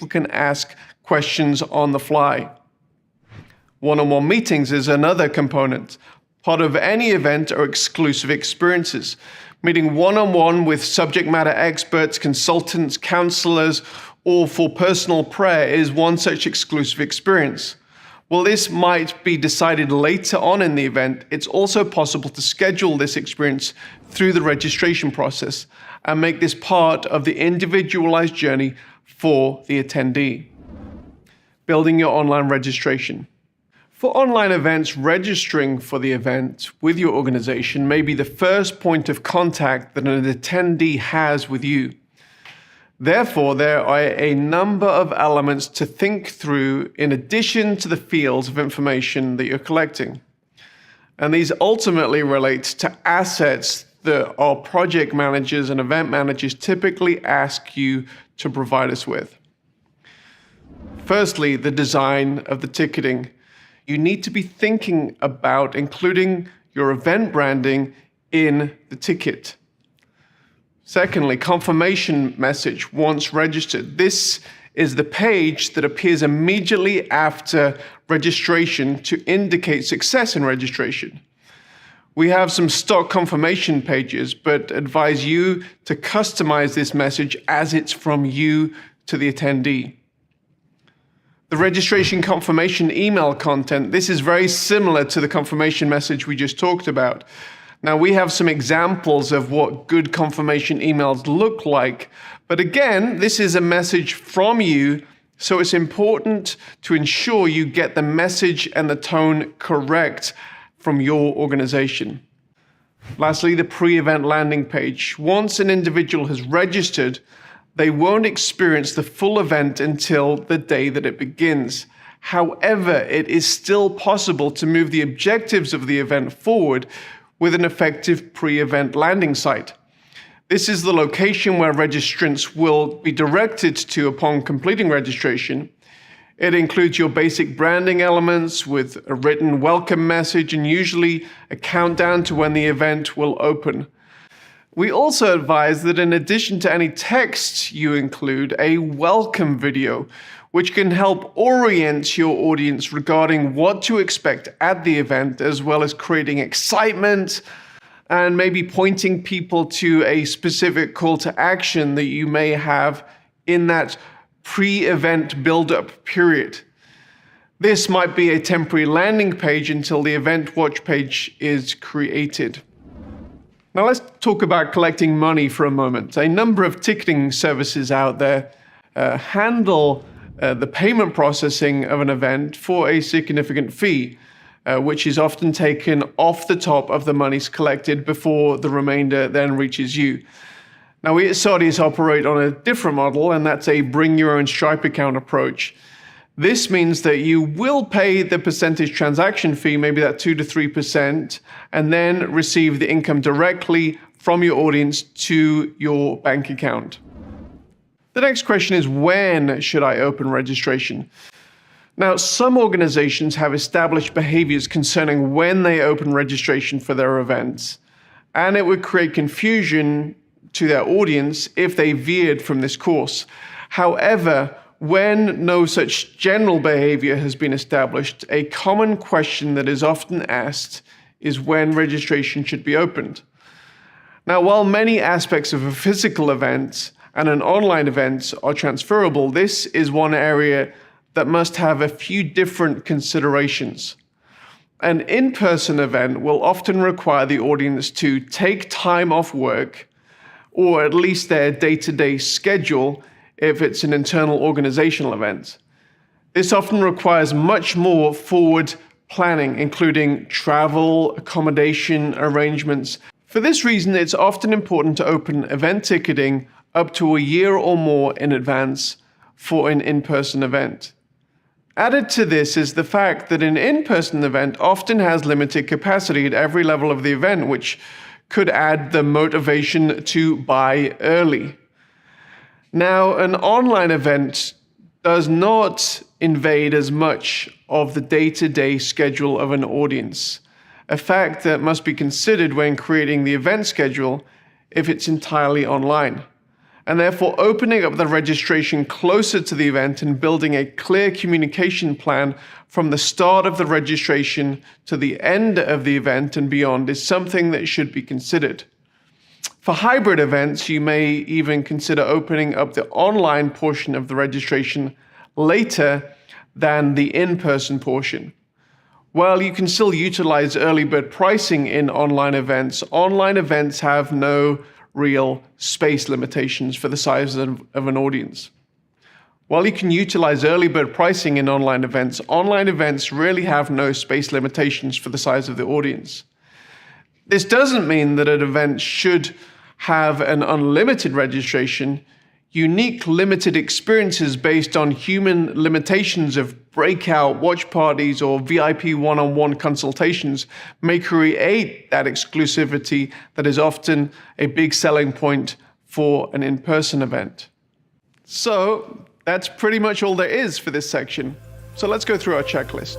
people can ask questions on the fly. One-on-one meetings is another component. Part of any event are exclusive experiences. Meeting one-on-one with subject matter experts, consultants, counselors, or for personal prayer is one such exclusive experience. While this might be decided later on in the event, it's also possible to schedule this experience through the registration process and make this part of the individualized journey for the attendee. Building your online registration. For online events, registering for the event with your organization may be the first point of contact that an attendee has with you. Therefore, there are a number of elements to think through in addition to the fields of information that you're collecting. And these ultimately relate to assets that our project managers and event managers typically ask you to provide us with. Firstly, the design of the ticketing. You need to be thinking about including your event branding in the ticket. Secondly, confirmation message once registered. This is the page that appears immediately after registration to indicate success in registration. We have some stock confirmation pages, but advise you to customize this message as it's from you to the attendee. The registration confirmation email content, this is very similar to the confirmation message we just talked about. Now, we have some examples of what good confirmation emails look like, but again, this is a message from you, so it's important to ensure you get the message and the tone correct from your organization. Lastly, the pre-event landing page. Once an individual has registered, they won't experience the full event until the day that it begins. However, it is still possible to move the objectives of the event forward with an effective pre-event landing site. This is the location where registrants will be directed to upon completing registration. It includes your basic branding elements with a written welcome message and usually a countdown to when the event will open. We also advise that in addition to any text, you include a welcome video, which can help orient your audience regarding what to expect at the event, as well as creating excitement and maybe pointing people to a specific call to action that you may have in that pre-event build-up period. This might be a temporary landing page until the event watch page is created. Now let's talk about collecting money for a moment. A number of ticketing services out there handle the payment processing of an event for a significant fee, which is often taken off the top of the monies collected before the remainder then reaches you. Now, we at Saudis operate on a different model, and that's a bring your own Stripe account approach. This means that you will pay the percentage transaction fee, maybe that 2 to 3%, and then receive the income directly from your audience to your bank account. The next question is, when should I open registration? Now, some organizations have established behaviors concerning when they open registration for their events, and it would create confusion to their audience if they veered from this course. However, when no such general behavior has been established, a common question that is often asked is when registration should be opened. Now, while many aspects of a physical event and an online event are transferable, this is one area that must have a few different considerations. An in-person event will often require the audience to take time off work, or at least their day-to-day schedule if it's an internal organizational event. This often requires much more forward planning, including travel, accommodation arrangements. For this reason, it's often important to open event ticketing up to a year or more in advance for an in-person event. Added to this is the fact that an in-person event often has limited capacity at every level of the event, which could add the motivation to buy early. Now, an online event does not invade as much of the day-to-day schedule of an audience, a fact that must be considered when creating the event schedule if it's entirely online. and therefore opening up the registration closer to the event and building a clear communication plan from the start of the registration to the end of the event and beyond is something that should be considered. For hybrid events, you may even consider opening up the online portion of the registration later than the in-person portion. While you can still utilize early bird pricing in online events have no real space limitations for the size of an audience. While you can utilize early bird pricing in online events really have no space limitations for the size of the audience. This doesn't mean that an event should have an unlimited registration. Unique limited experiences based on human limitations of breakout watch parties or VIP one-on-one consultations may create that exclusivity that is often a big selling point for an in-person event. So that's pretty much all there is for this section. So let's go through our checklist.